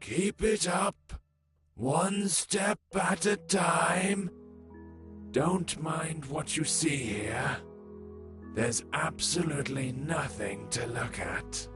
Keep it up, one step at a time. Don't mind what you see here. There's absolutely nothing to look at.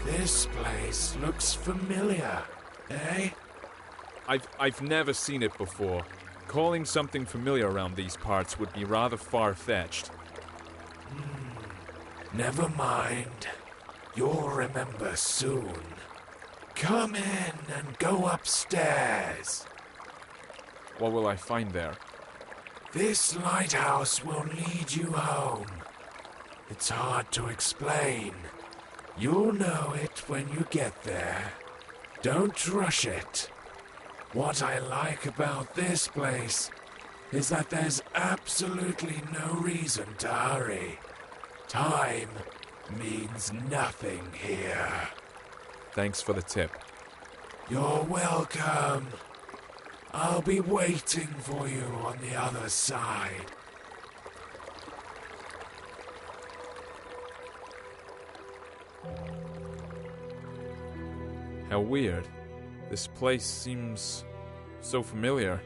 This place looks familiar, eh? I've never seen it before. Calling something familiar around these parts would be rather far-fetched. Never mind. You'll remember soon. Come in and go upstairs. What will I find there? This lighthouse will lead you home. It's hard to explain. You'll know it when you get there. Don't rush it. What I like about this place is that there's absolutely no reason to hurry. Time means nothing here. Thanks for the tip. You're welcome. I'll be waiting for you on the other side. How weird. This place seems so familiar.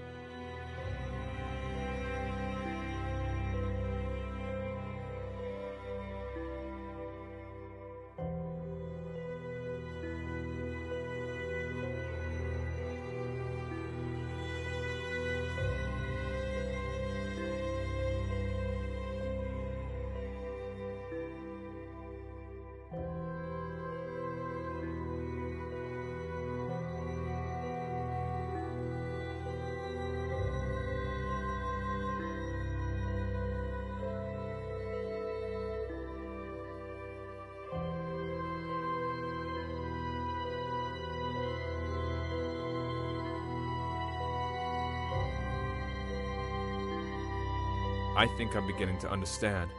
I think I'm beginning to understand.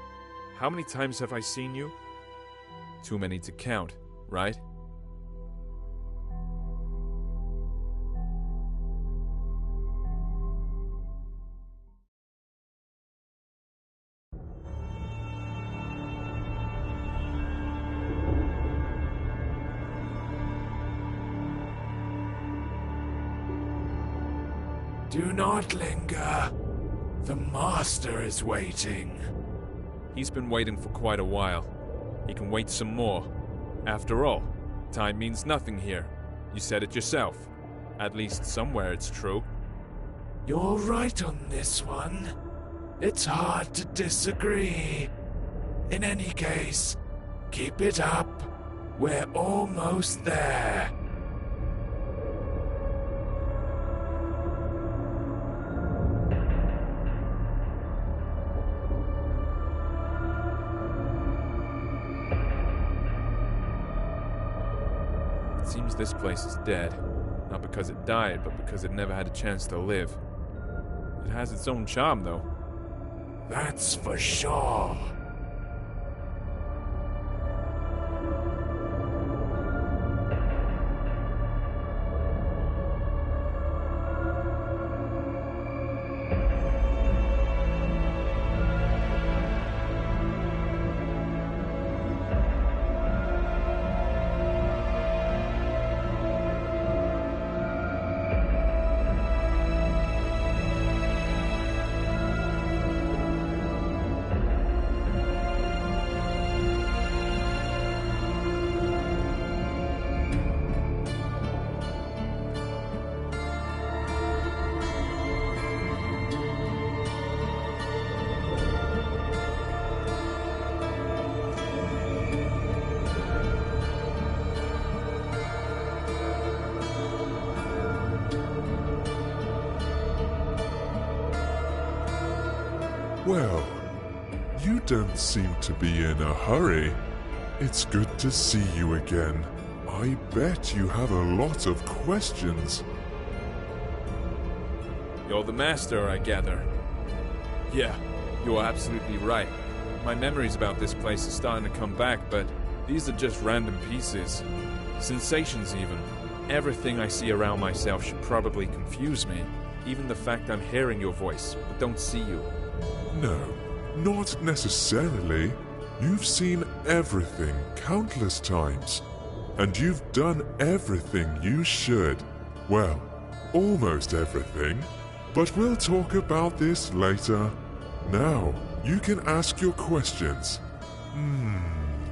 How many times have I seen you? Too many to count, right? Do not linger. The master is waiting. He's been waiting for quite a while. He can wait some more. After all, time means nothing here. You said it yourself. At least somewhere it's true. You're right on this one. It's hard to disagree. In any case, keep it up. We're almost there. It seems this place is dead. Not because it died, but because it never had a chance to live. It has its own charm, though. That's for sure. Well, you don't seem to be in a hurry. It's good to see you again. I bet you have a lot of questions. You're the master, I gather. Yeah, you are absolutely right. My memories about this place are starting to come back, but these are just random pieces. Sensations even. Everything I see around myself should probably confuse me. Even the fact I'm hearing your voice, but don't see you. No, not necessarily. You've seen everything countless times. And you've done everything you should. Well, almost everything. But we'll talk about this later. Now, you can ask your questions.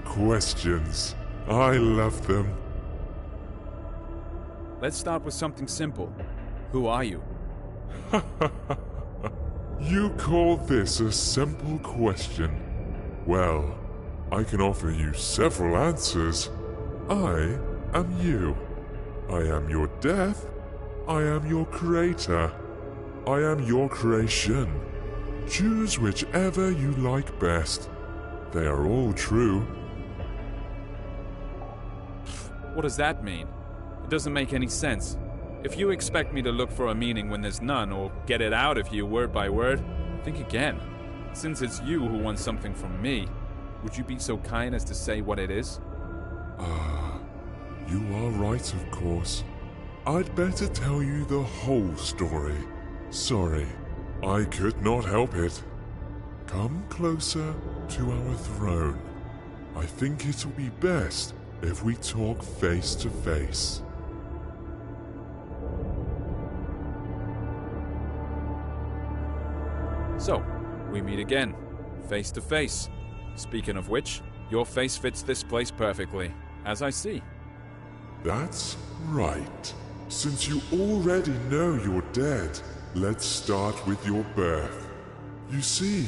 Questions. I love them. Let's start with something simple. Who are you? You call this a simple question? Well, I can offer you several answers. I am you. I am your death. I am your creator. I am your creation. Choose whichever you like best. They are all true. What does that mean? It doesn't make any sense. If you expect me to look for a meaning when there's none, or get it out of you word by word, think again. Since it's you who wants something from me, would you be so kind as to say what it is? You are right, of course. I'd better tell you the whole story. Sorry, I could not help it. Come closer to our throne. I think it'll be best if we talk face to face. So, we meet again, face to face. Speaking of which, your face fits this place perfectly, as I see. That's right. Since you already know you're dead, let's start with your birth. You see,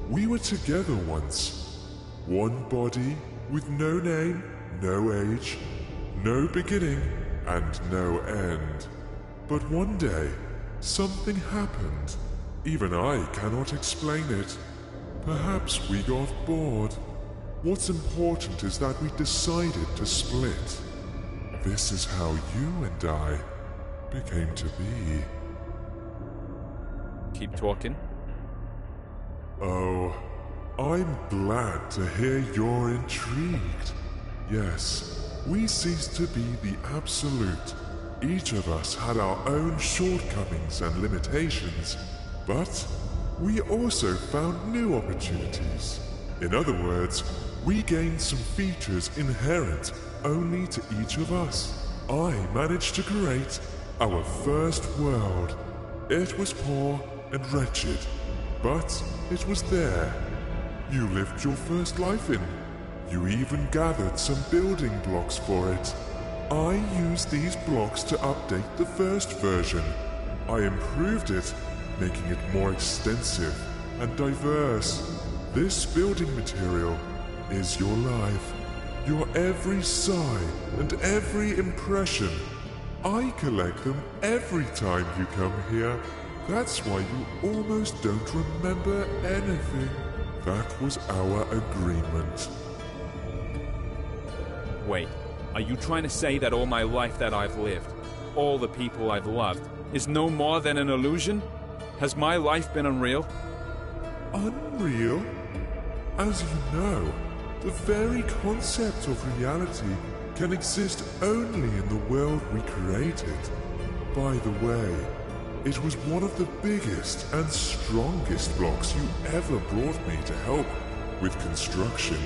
we were together once. One body with no name, no age, no beginning, and no end. But one day, something happened. Even I cannot explain it. Perhaps we got bored. What's important is that we decided to split. This is how you and I became to be. Keep talking. Oh, I'm glad to hear you're intrigued. Yes, we ceased to be the absolute. Each of us had our own shortcomings and limitations, but we also found new opportunities. In other words, we gained some features inherent only to each of us. I managed to create our first world. It was poor and wretched, but it was there. You lived your first life in. You even gathered some building blocks for it. I used these blocks to update the first version. I improved it, making it more extensive and diverse. This building material is your life, your every sigh and every impression. I collect them every time you come here. That's why you almost don't remember anything. That was our agreement. Wait, are you trying to say that all my life that I've lived, all the people I've loved, is no more than an illusion? Has my life been unreal? Unreal? As you know, the very concept of reality can exist only in the world we created. By the way, it was one of the biggest and strongest blocks you ever brought me to help with construction.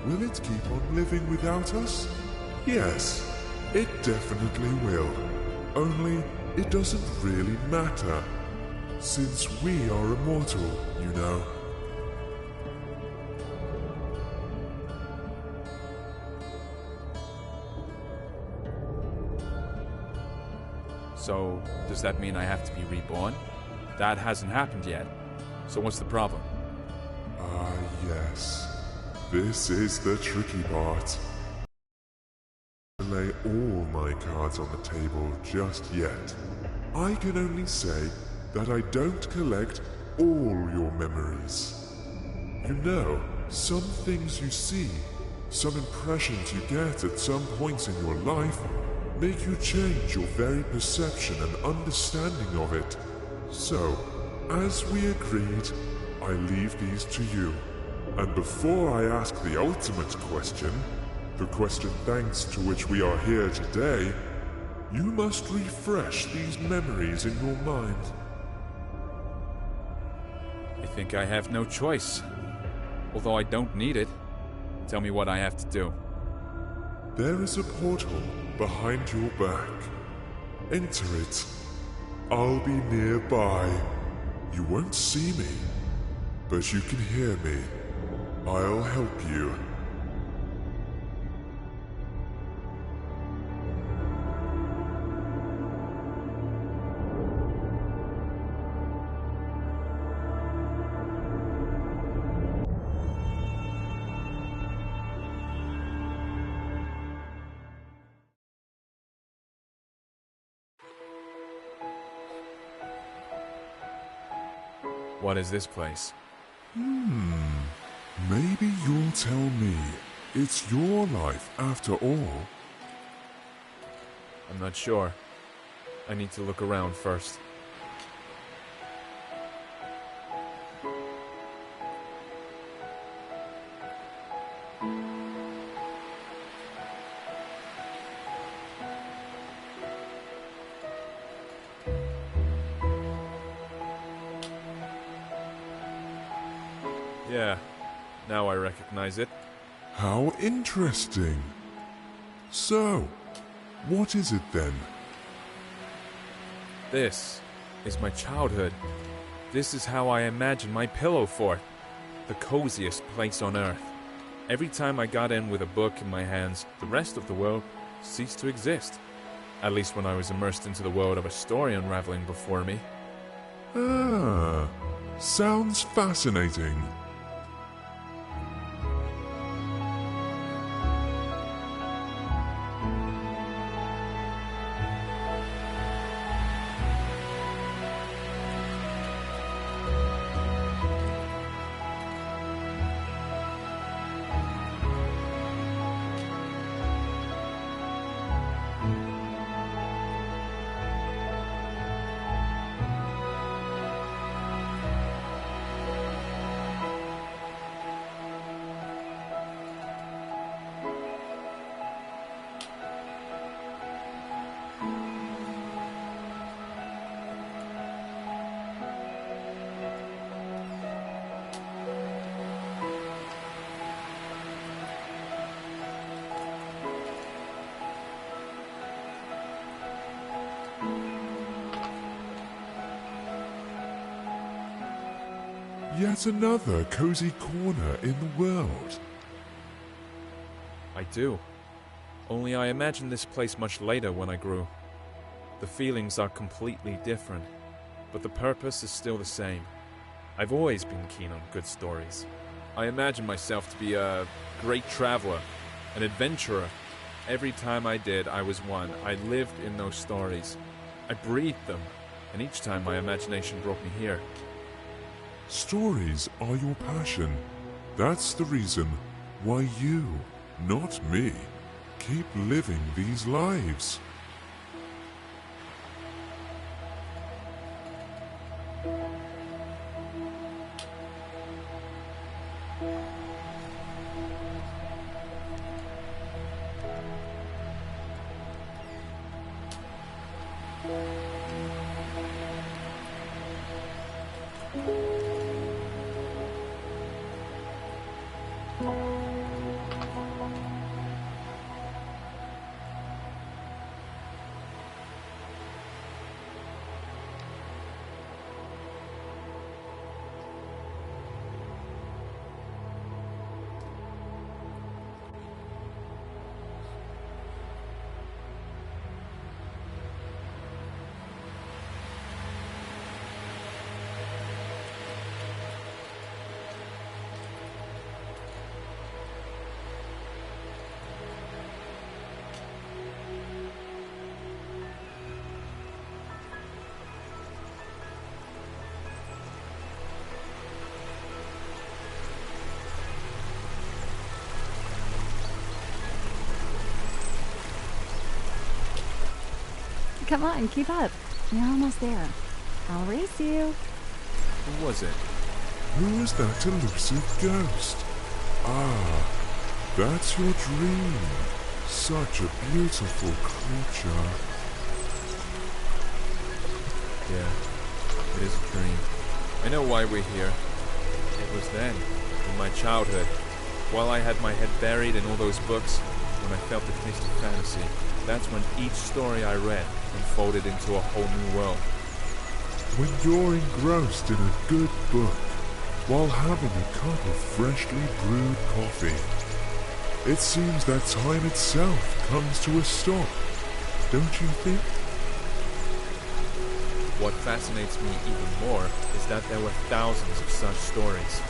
Will it keep on living without us? Yes, it definitely will. Only it doesn't really matter, since we are immortal, you know. So, does that mean I have to be reborn? That hasn't happened yet. So what's the problem? Ah, yes. This is the tricky part. I lay all my cards on the table just yet. I can only say that I don't collect all your memories. You know, some things you see, some impressions you get at some points in your life, make you change your very perception and understanding of it. So, as we agreed, I leave these to you. And before I ask the ultimate question, the question thanks to which we are here today, you must refresh these memories in your mind. I think I have no choice. Although I don't need it. Tell me what I have to do. There is a portal behind your back. Enter it. I'll be nearby. You won't see me, but you can hear me. I'll help you. What is this place? Maybe you'll tell me. It's your life after all. I'm not sure. I need to look around first. Yeah, now I recognize it. How interesting. So, what is it then? This is my childhood. This is how I imagine my pillow fort. The coziest place on earth. Every time I got in with a book in my hands, the rest of the world ceased to exist. At least when I was immersed into the world of a story unraveling before me. Ah, sounds fascinating. Yet another cozy corner in the world. I do. Only I imagined this place much later when I grew. The feelings are completely different, but the purpose is still the same. I've always been keen on good stories. I imagine myself to be a great traveler, an adventurer. Every time I did, I was one. I lived in those stories. I breathed them, and each time my imagination brought me here. Stories are your passion. That's the reason why you, not me, keep living these lives. Come on, keep up. You're almost there. I'll race you. Who was it? Who is that elusive ghost? Ah, that's your dream. Such a beautiful creature. Yeah, it is a dream. I know why we're here. It was then, in my childhood, while I had my head buried in all those books, when I felt the taste of fantasy. That's when each story I read unfolded into a whole new world. When you're engrossed in a good book, while having a cup of freshly brewed coffee, it seems that time itself comes to a stop, don't you think? What fascinates me even more is that there were thousands of such stories.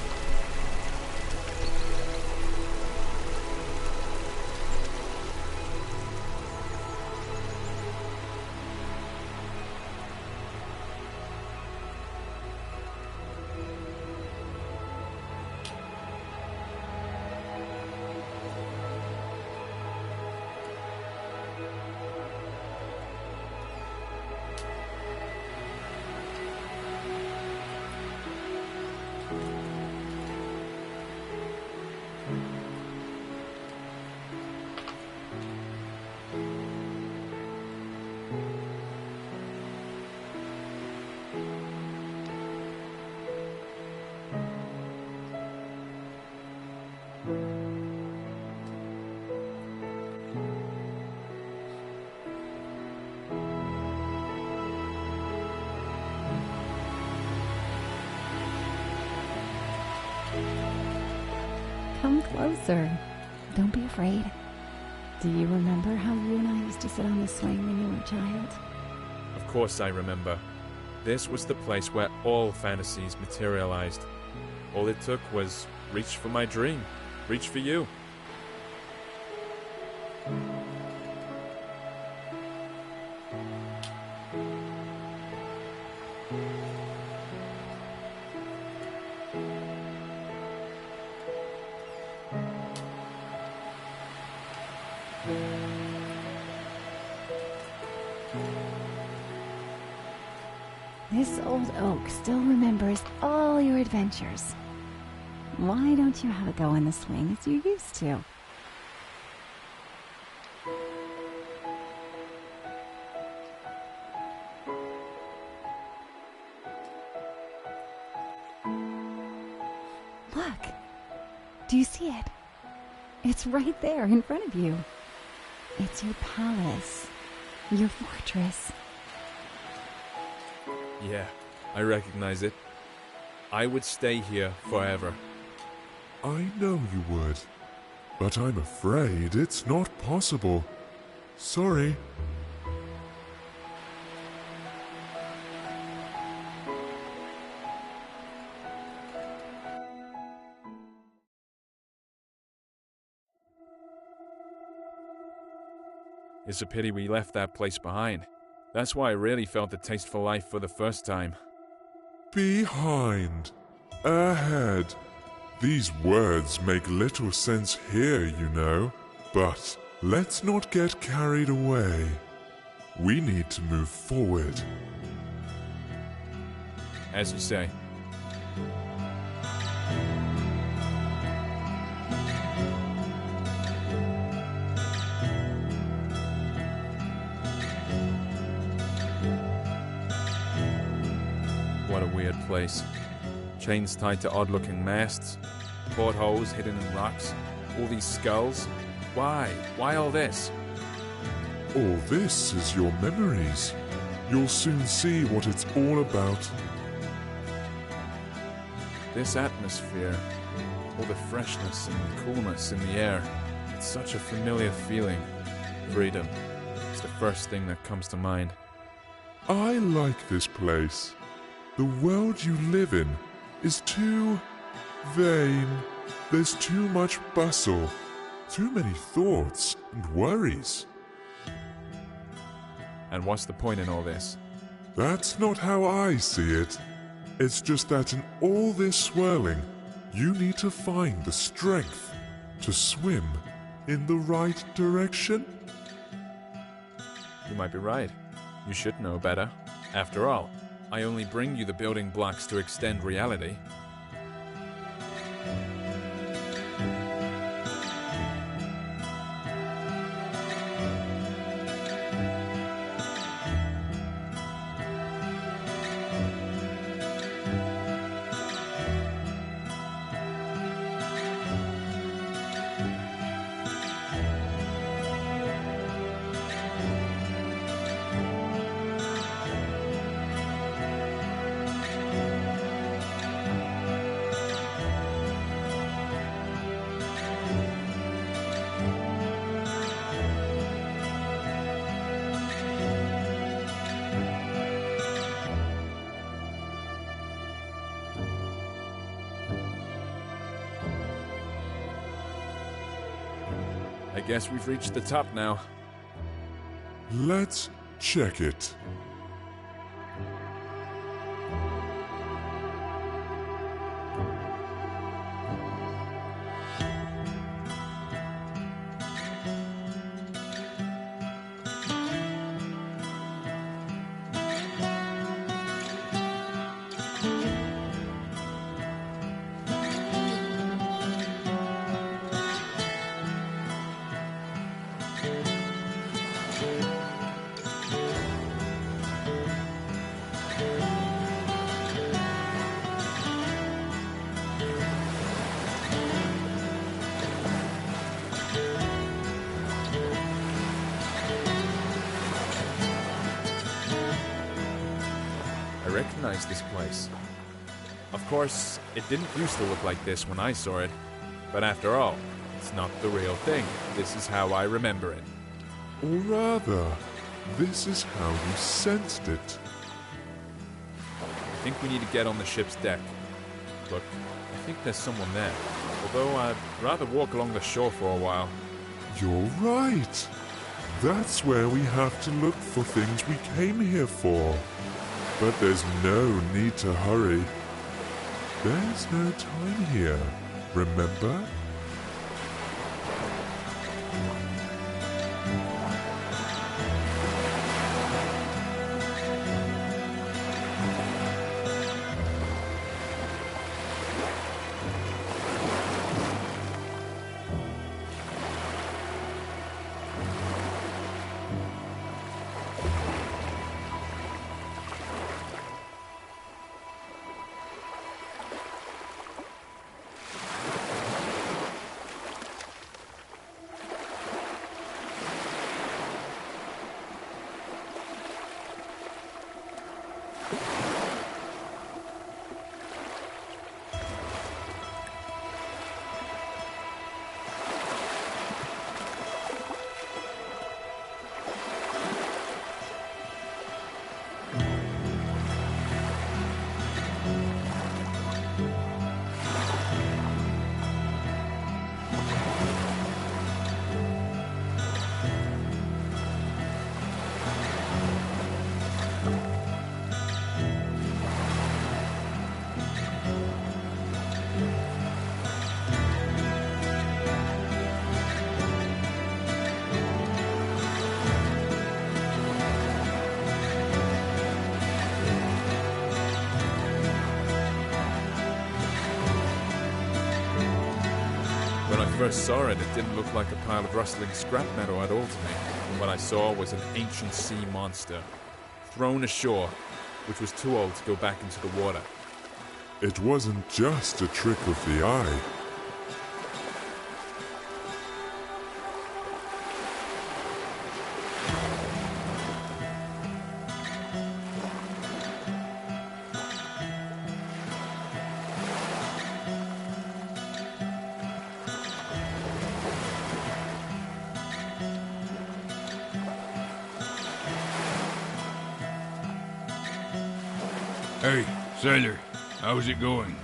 Come closer. Don't be afraid. Do you remember how you and I used to sit on the swing when you were a child? Of course I remember. This was the place where all fantasies materialized. All it took was reach for my dream, reach for you. This old oak still remembers all your adventures. Why don't you have a go in the swing as you used to? Look. Do you see it? It's right there in front of you. It's your palace, your fortress. Yeah, I recognize it. I would stay here forever. I know you would, but I'm afraid it's not possible. Sorry. It's a pity we left that place behind. That's why I really felt the taste for life for the first time. Behind. Ahead. These words make little sense here, you know. But let's not get carried away. We need to move forward. As you say. What a weird place. Chains tied to odd-looking masts, portholes hidden in rocks, all these skulls. Why? Why all this? All this is your memories. You'll soon see what it's all about. This atmosphere, all the freshness and coolness in the air, it's such a familiar feeling. Freedom. It's the first thing that comes to mind. I like this place. The world you live in is too vain. There's too much bustle, too many thoughts and worries. And what's the point in all this? That's not how I see it. It's just that in all this swirling, you need to find the strength to swim in the right direction. You might be right. You should know better. After all, I only bring you the building blocks to extend reality. I guess we've reached the top now. Let's check it. I recognize this place. Of course, it didn't used to look like this when I saw it, but after all, it's not the real thing. This is how I remember it. Or rather, this is how you sensed it. I think we need to get on the ship's deck. Look, I think there's someone there, although I'd rather walk along the shore for a while. You're right. That's where we have to look for things we came here for. But there's no need to hurry. There's no time here, remember? When I first saw it, it didn't look like a pile of rustling scrap metal at all to me. What I saw was an ancient sea monster, thrown ashore, which was too old to go back into the water. It wasn't just a trick of the eye. Hey, sailor, how's it going?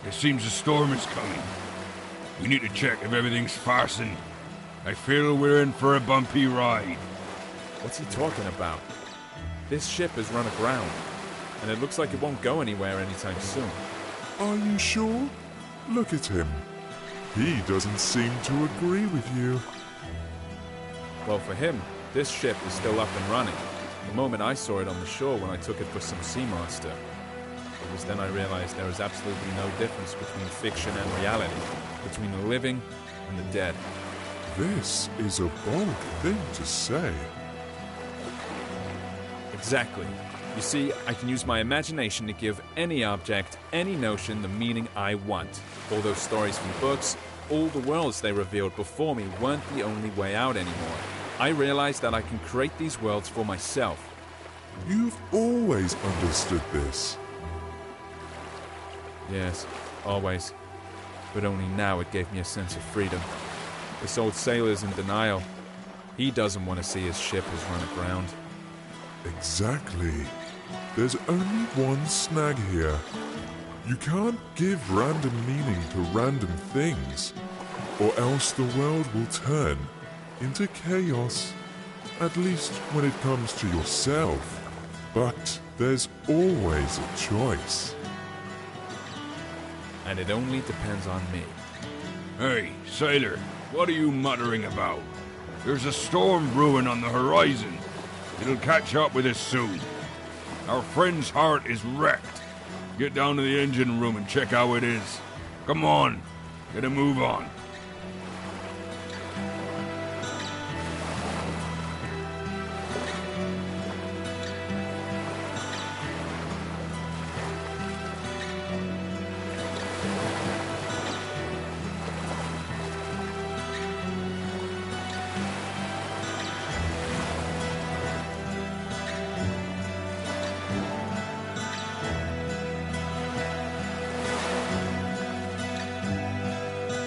It seems a storm is coming. We need to check if everything's fastened. I feel we're in for a bumpy ride. What's he talking about? This ship is run aground, and it looks like it won't go anywhere anytime soon. Are you sure? Look at him. He doesn't seem to agree with you. Well, for him, this ship is still up and running. The moment I saw it on the shore when I took it for some sea monster. It was then I realized there is absolutely no difference between fiction and reality, between the living and the dead. This is a bold thing to say. Exactly. You see, I can use my imagination to give any object, any notion, the meaning I want. All those stories from books, all the worlds they revealed before me weren't the only way out anymore. I realized that I can create these worlds for myself. You've always understood this. Yes, always. But only now it gave me a sense of freedom. This old sailor's in denial. He doesn't want to see his ship has run aground. Exactly. There's only one snag here. You can't give random meaning to random things, or else the world will turn into chaos. At least when it comes to yourself. But there's always a choice. And it only depends on me. Hey, sailor, what are you muttering about? There's a storm brewing on the horizon. It'll catch up with us soon. Our friend's heart is wrecked. Get down to the engine room and check how it is. Come on, get a move on.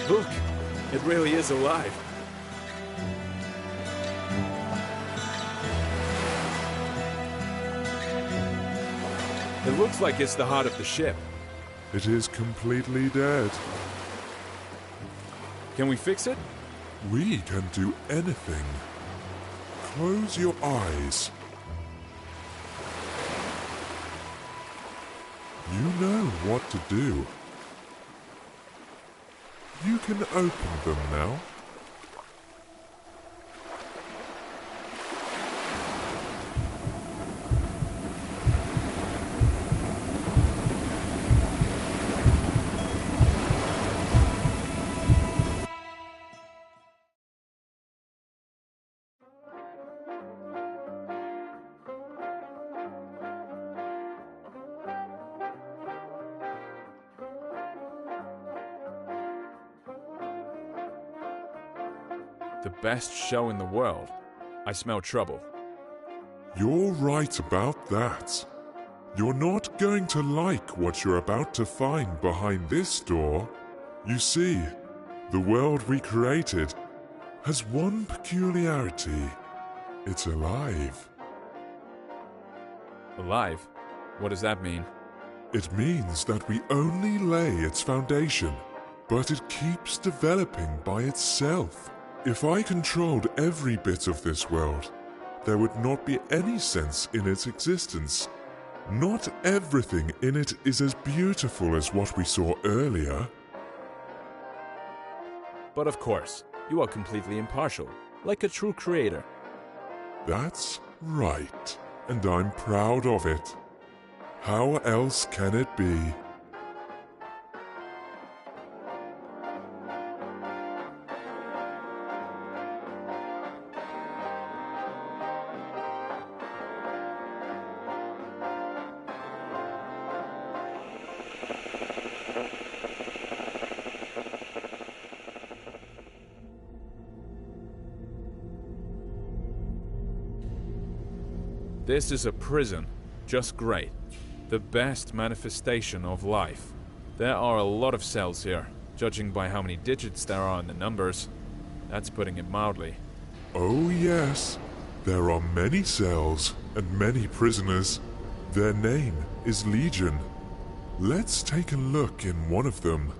Look, it really is alive. It looks like it's the heart of the ship. It is completely dead. Can we fix it? We can do anything. Close your eyes. You know what to do. You can open them now. The best show in the world. I smell trouble. You're right about that. You're not going to like what you're about to find behind this door. You see, the world we created has one peculiarity. It's alive. Alive? What does that mean? It means that we only lay its foundation, but it keeps developing by itself. If I controlled every bit of this world, there would not be any sense in its existence. Not everything in it is as beautiful as what we saw earlier. But of course, you are completely impartial, like a true creator. That's right, and I'm proud of it. How else can it be? This is a prison. Just great. The best manifestation of life. There are a lot of cells here, judging by how many digits there are in the numbers. That's putting it mildly. Oh yes, there are many cells and many prisoners. Their name is Legion. Let's take a look in one of them.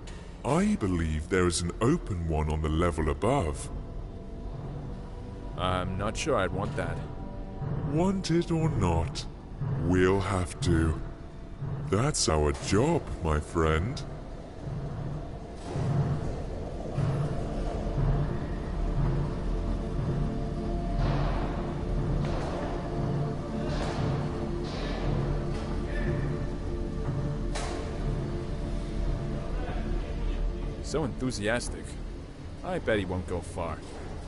I believe there is an open one on the level above. I'm not sure I'd want that. Want it or not, we'll have to. That's our job, my friend. So enthusiastic. I bet he won't go far.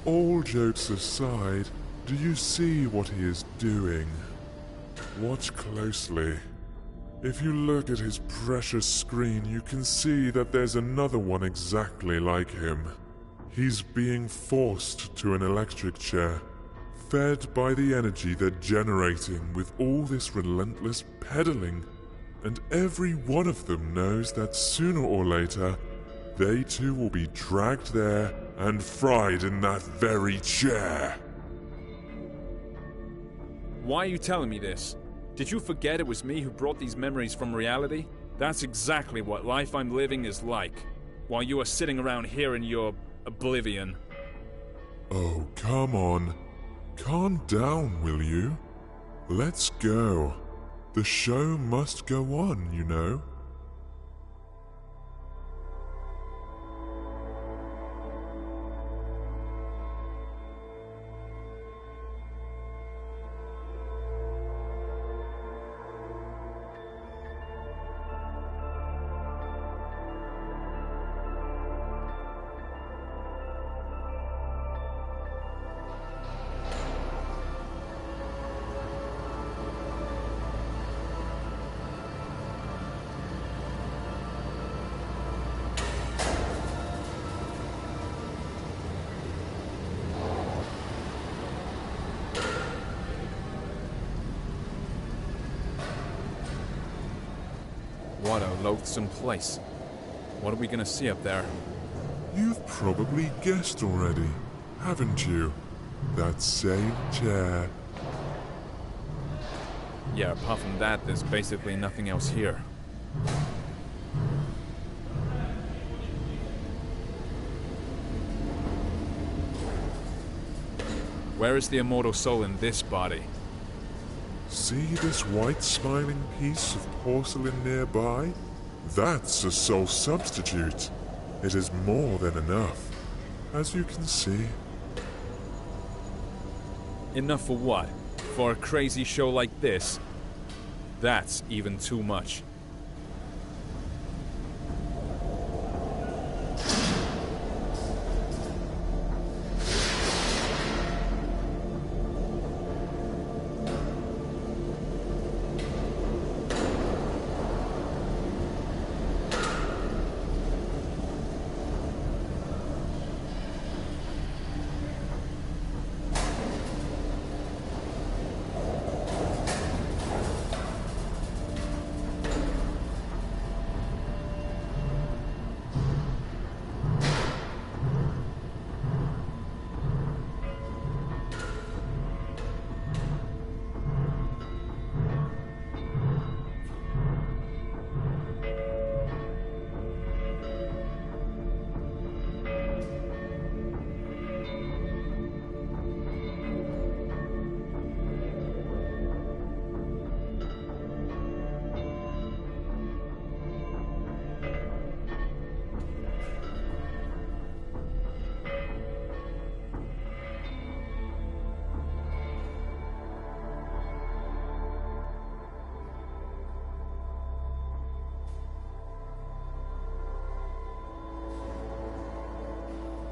All jokes aside, do you see what he is doing? Watch closely. If you look at his precious screen, you can see that there's another one exactly like him. He's being forced to an electric chair, fed by the energy they're generating with all this relentless pedaling, and every one of them knows that sooner or later, they too will be dragged there and fried in that very chair. Why are you telling me this? Did you forget it was me who brought these memories from reality? That's exactly what life I'm living is like, while you are sitting around here in your oblivion. Oh, come on. Calm down, will you? Let's go. The show must go on, you know. What a loathsome place. What are we gonna see up there? You've probably guessed already, haven't you? That same chair. Yeah, apart from that, there's basically nothing else here. Where is the immortal soul in this body? See this white smiling piece of porcelain nearby? That's a soul substitute. It is more than enough, as you can see. Enough for what? For a crazy show like this? That's even too much.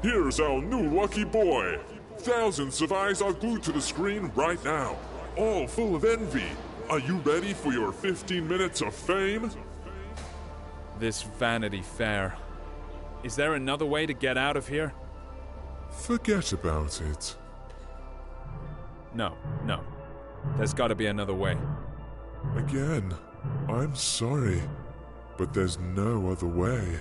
Here's our new lucky boy. Thousands of eyes are glued to the screen right now, all full of envy. Are you ready for your 15 minutes of fame? This Vanity Fair. Is there another way to get out of here? Forget about it. No. There's gotta be another way. Again, I'm sorry, but there's no other way.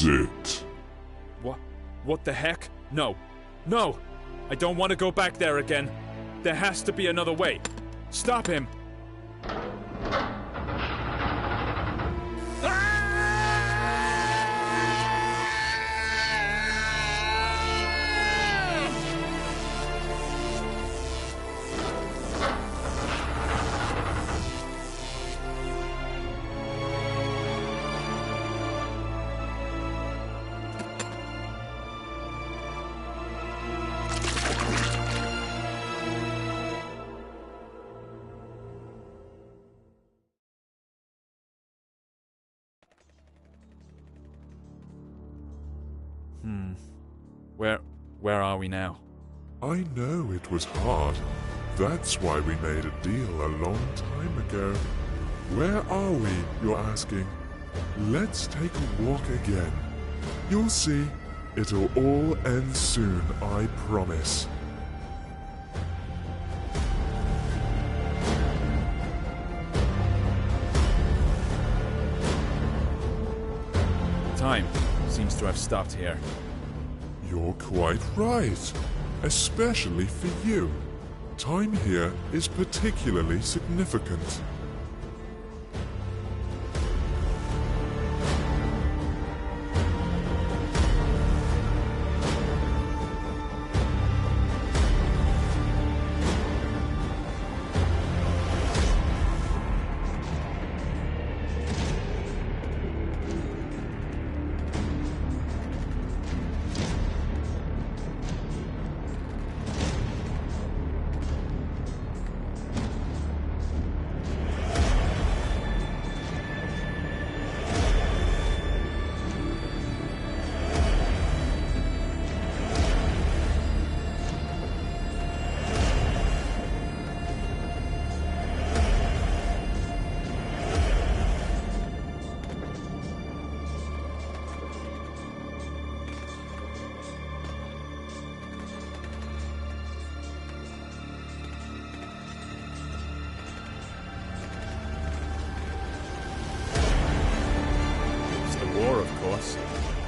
it. What the heck? No. No! I don't want to go back there again. There has to be another way. Stop him! Where are we now? I know it was hard. That's why we made a deal a long time ago. Where are we, you're asking? Let's take a walk again. You'll see. It'll all end soon, I promise. Time seems to have stopped here. You're quite right, especially for you. Time here is particularly significant.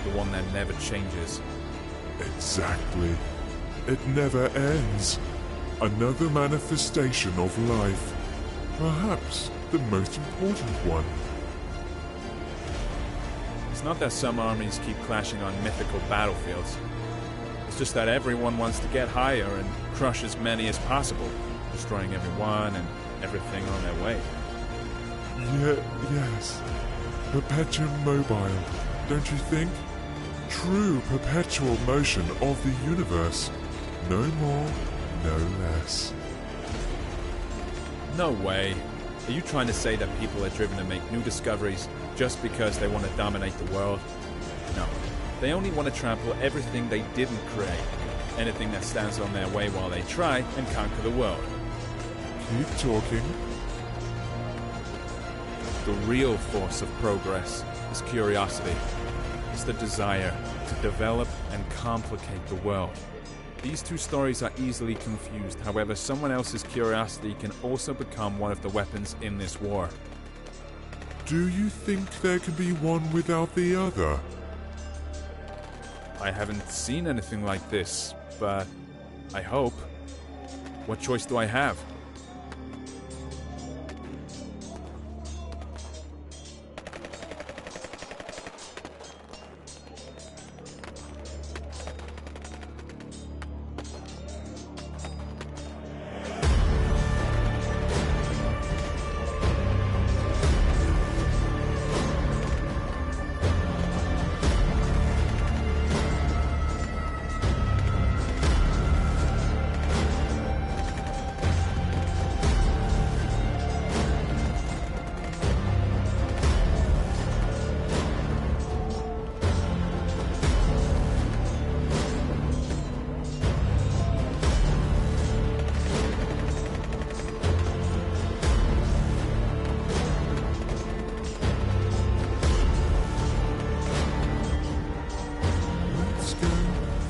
The one that never changes. Exactly. It never ends. Another manifestation of life. Perhaps the most important one. It's not that some armies keep clashing on mythical battlefields. It's just that everyone wants to get higher and crush as many as possible, destroying everyone and everything on their way. Yes. Perpetuum mobile, don't you think? True perpetual motion of the universe. No more, no less. No way. Are you trying to say that people are driven to make new discoveries just because they want to dominate the world? No. They only want to trample everything they didn't create. Anything that stands on their way while they try and conquer the world. Keep talking. The real force of progress is curiosity. It's the desire to develop and complicate the world. These two stories are easily confused, however, someone else's curiosity can also become one of the weapons in this war. Do you think there can be one without the other? I haven't seen anything like this, but I hope. What choice do I have?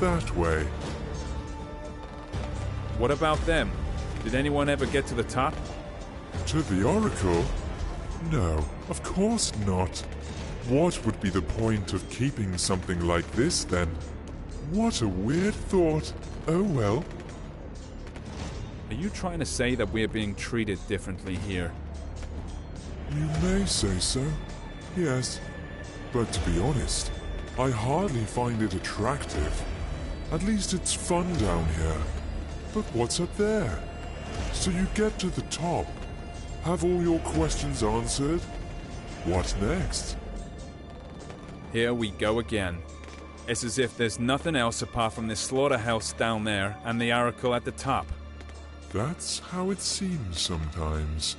That way. What about them? Did anyone ever get to the top? To the Oracle? No, of course not. What would be the point of keeping something like this, then? What a weird thought. Oh well. Are you trying to say that we're being treated differently here? You may say so, yes. But to be honest, I hardly find it attractive. At least it's fun down here. But what's up there? So you get to the top. Have all your questions answered? What next? Here we go again. It's as if there's nothing else apart from this slaughterhouse down there and the oracle at the top. That's how it seems sometimes.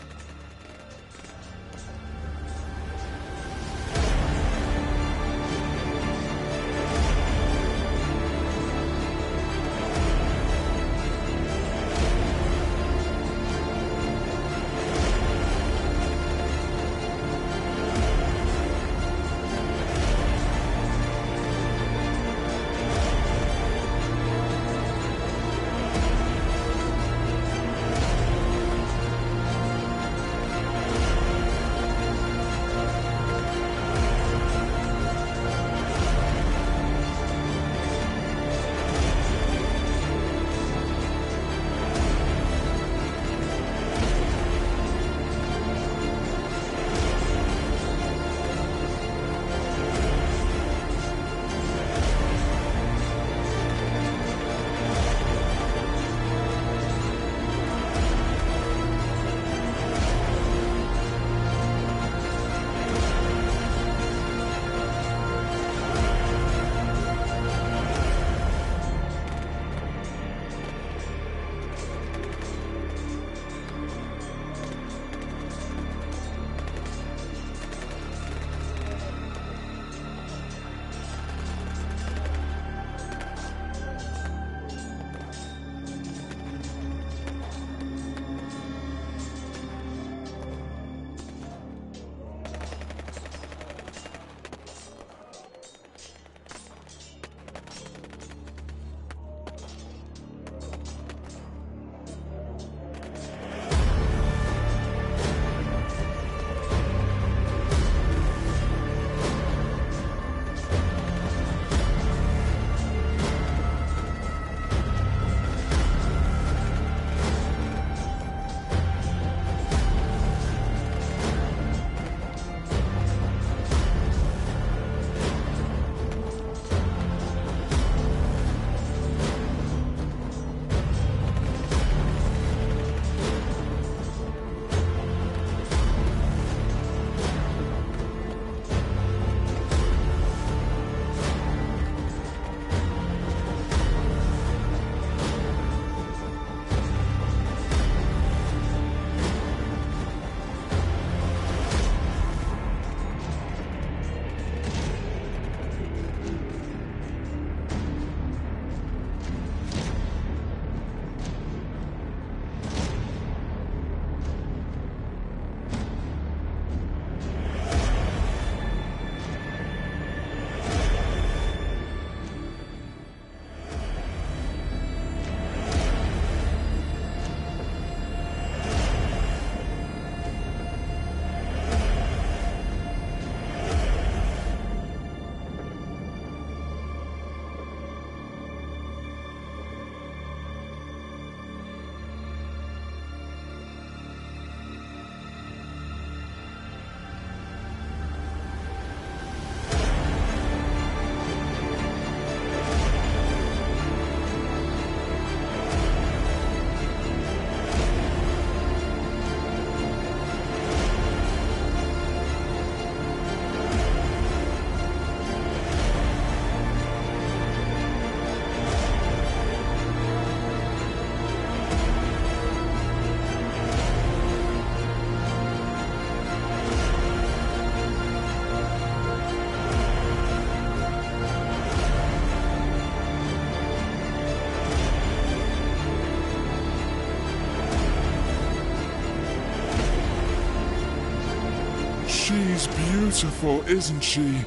She's beautiful, isn't she?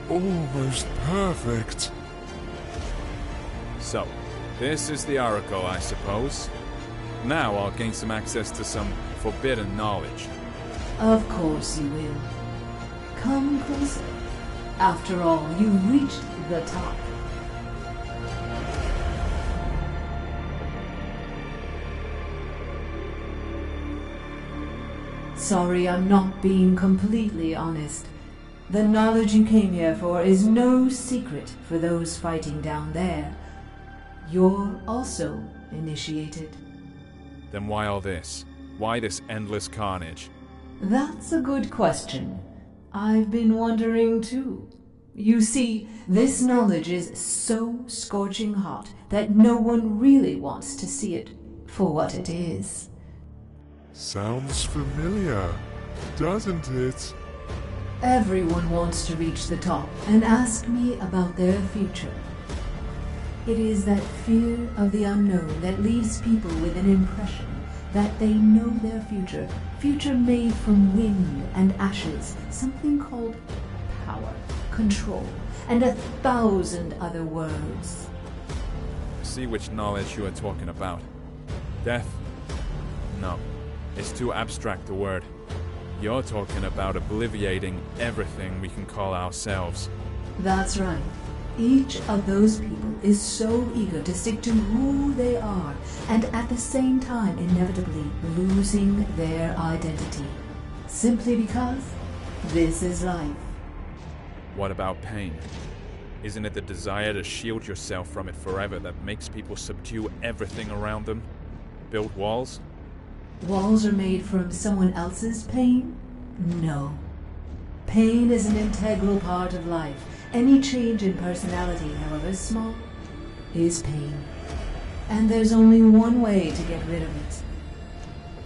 Almost perfect. So, this is the oracle, I suppose. Now I'll gain some access to some forbidden knowledge. Of course you will. Come closer. After all, you reached the top. Sorry, I'm not being completely honest. The knowledge you came here for is no secret for those fighting down there. You're also initiated. Then why all this? Why this endless carnage? That's a good question. I've been wondering too. You see, this knowledge is so scorching hot that no one really wants to see it for what it is. Sounds familiar, doesn't it? Everyone wants to reach the top and ask me about their future. It is that fear of the unknown that leaves people with an impression that they know their future made from wind and ashes, something called power, control, and 1,000 other words. See which knowledge you are talking about. Death? No, it's too abstract a word. You're talking about obliviating everything we can call ourselves. That's right. Each of those people is so eager to stick to who they are, and at the same time inevitably losing their identity. Simply because this is life. What about pain? Isn't it the desire to shield yourself from it forever that makes people subdue everything around them? Build walls? Walls are made from someone else's pain? No. Pain is an integral part of life. Any change in personality, however small, is pain. And there's only one way to get rid of it.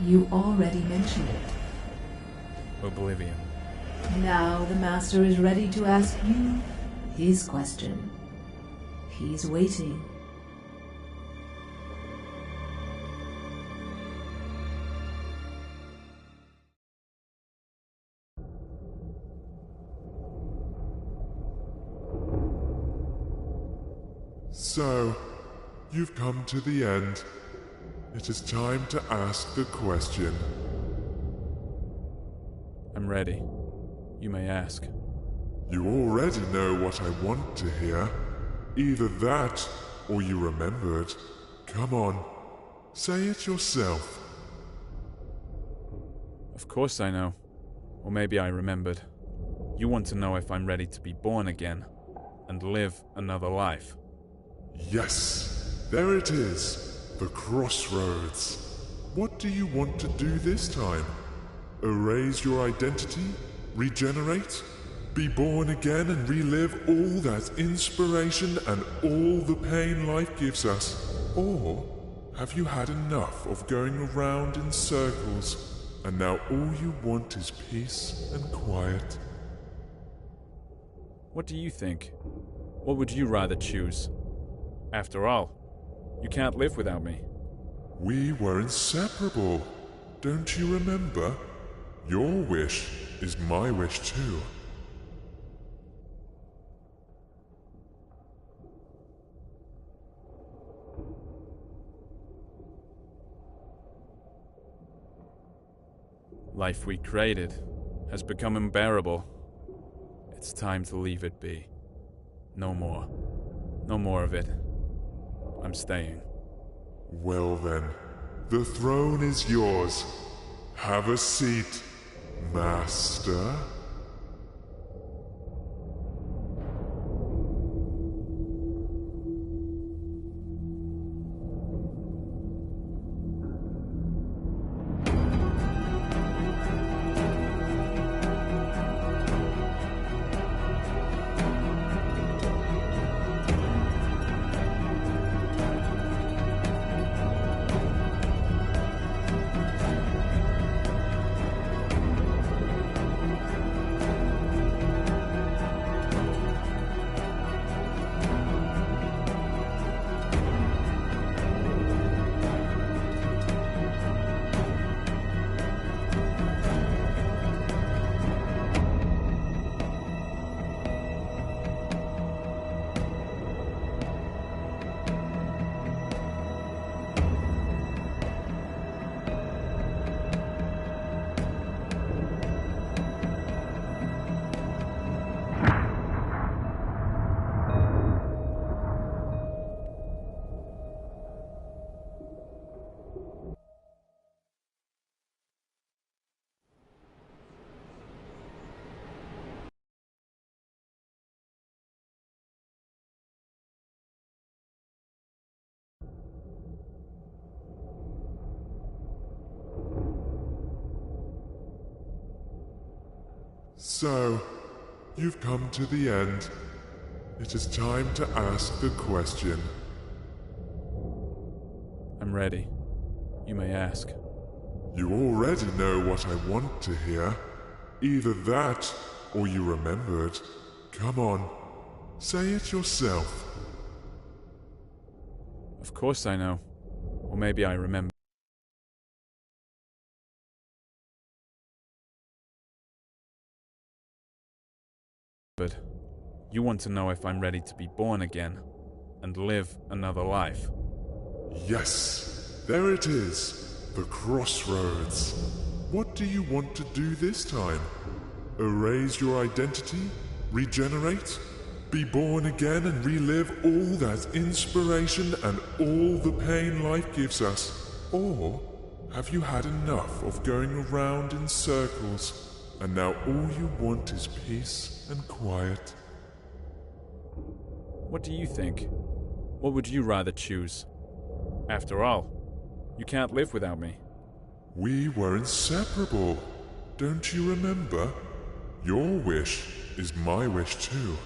You already mentioned it. Oblivion. Now the Master is ready to ask you his question. He's waiting. So, you've come to the end. It is time to ask the question. I'm ready. You may ask. You already know what I want to hear. Either that, or you remember it. Come on, say it yourself. Of course I know. Or maybe I remembered. You want to know if I'm ready to be born again and live another life. Yes, there it is, the crossroads. What do you want to do this time? Erase your identity? Regenerate? Be born again and relive all that inspiration and all the pain life gives us? Or have you had enough of going around in circles and now all you want is peace and quiet? What do you think? What would you rather choose? After all, you can't live without me. We were inseparable. Don't you remember? Your wish is my wish too. Life we created has become unbearable. It's time to leave it be. No more. No more of it. I'm staying. Well then, the throne is yours. Have a seat, Master. So, you've come to the end. It is time to ask the question. I'm ready. You may ask. You already know what I want to hear. Either that, or you remembered. Come on, say it yourself. Of course I know. Or maybe I remember. But you want to know if I'm ready to be born again and live another life. Yes, there it is, the crossroads. What do you want to do this time? Erase your identity? Regenerate? Be born again and relive all that inspiration and all the pain life gives us? Or have you had enough of going around in circles and now all you want is peace and quiet? What do you think? What would you rather choose? After all, you can't live without me. We were inseparable. Don't you remember? Your wish is my wish too.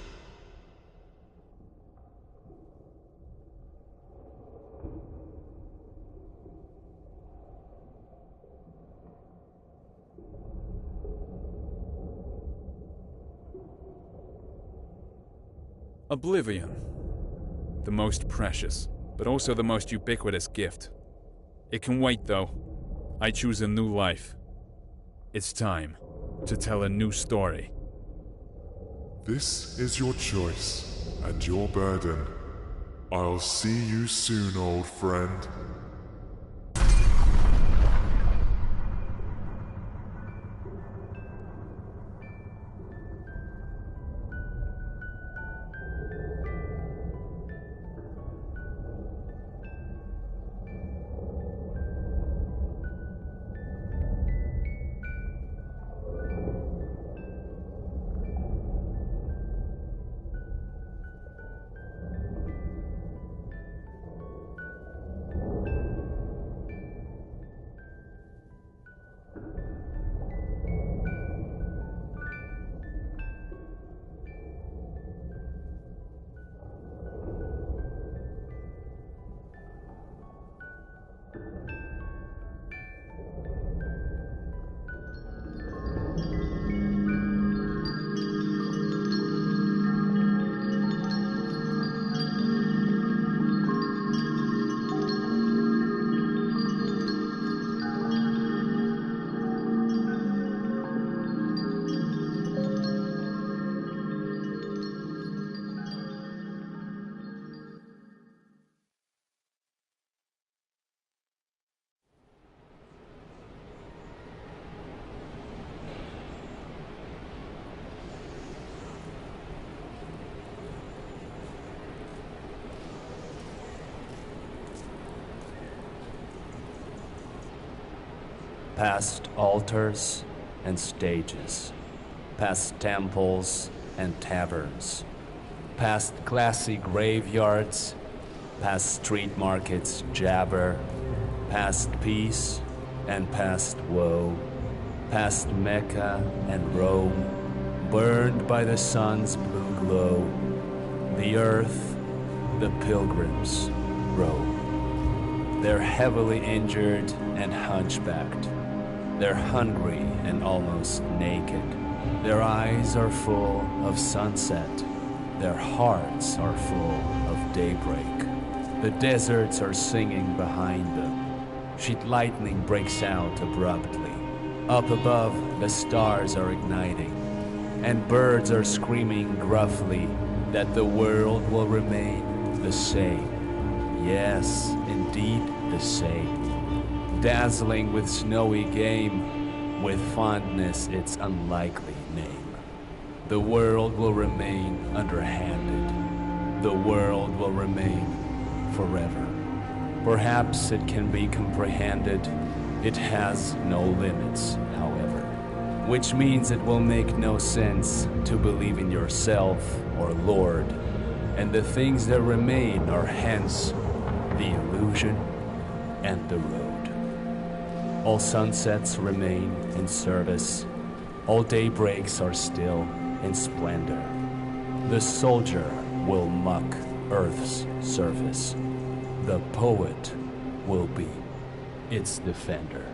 Oblivion. The most precious, but also the most ubiquitous gift. It can wait though. I choose a new life. It's time to tell a new story. This is your choice and your burden. I'll see you soon, old friend. Past altars and stages, past temples and taverns, past classy graveyards, past street markets jabber, past peace and past woe, past Mecca and Rome, burned by the sun's blue glow, the earth, the pilgrims roam. They're heavily injured and hunchbacked. They're hungry and almost naked. Their eyes are full of sunset. Their hearts are full of daybreak. The deserts are singing behind them. Sheet lightning breaks out abruptly. Up above, the stars are igniting. And birds are screaming gruffly that the world will remain the same. Yes, indeed the same. Dazzling with snowy game, with fondness its unlikely name. The world will remain underhanded. The world will remain forever. Perhaps it can be comprehended. It has no limits, however. Which means it will make no sense to believe in yourself or Lord. And the things that remain are hence the illusion and the road. All sunsets remain in service. All daybreaks are still in splendor. The soldier will muck Earth's surface. The poet will be its defender.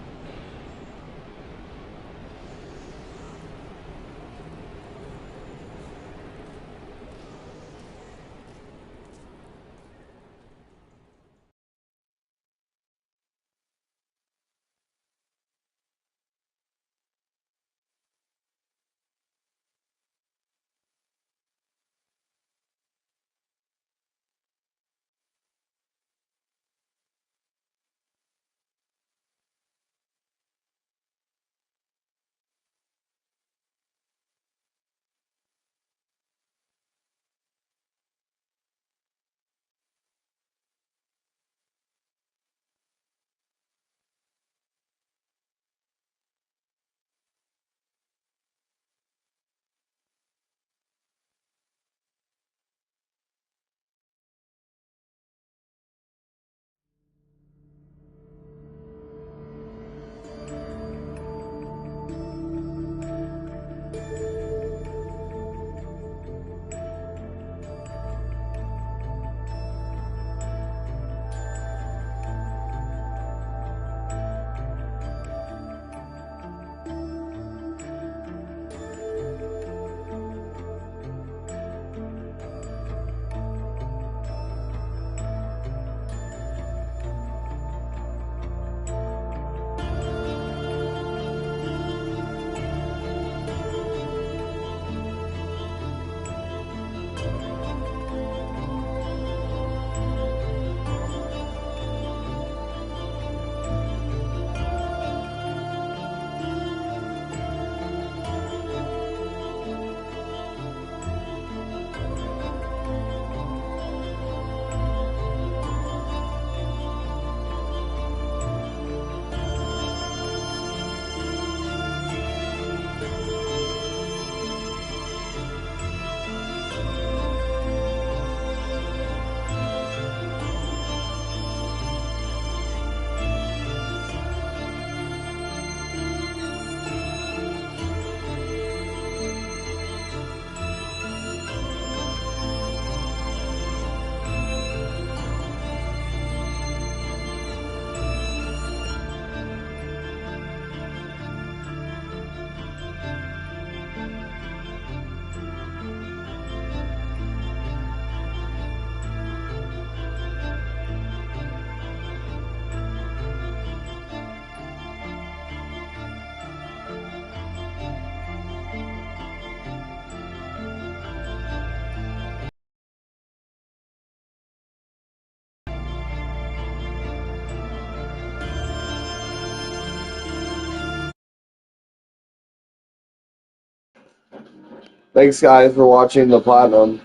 Thanks, guys, for watching the Platinum.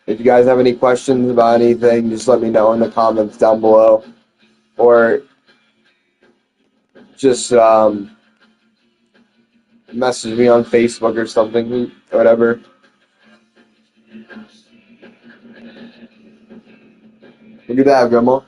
If you guys have any questions about anything, just let me know in the comments down below. Or just message me on Facebook or something, whatever. Look at that, Grandma.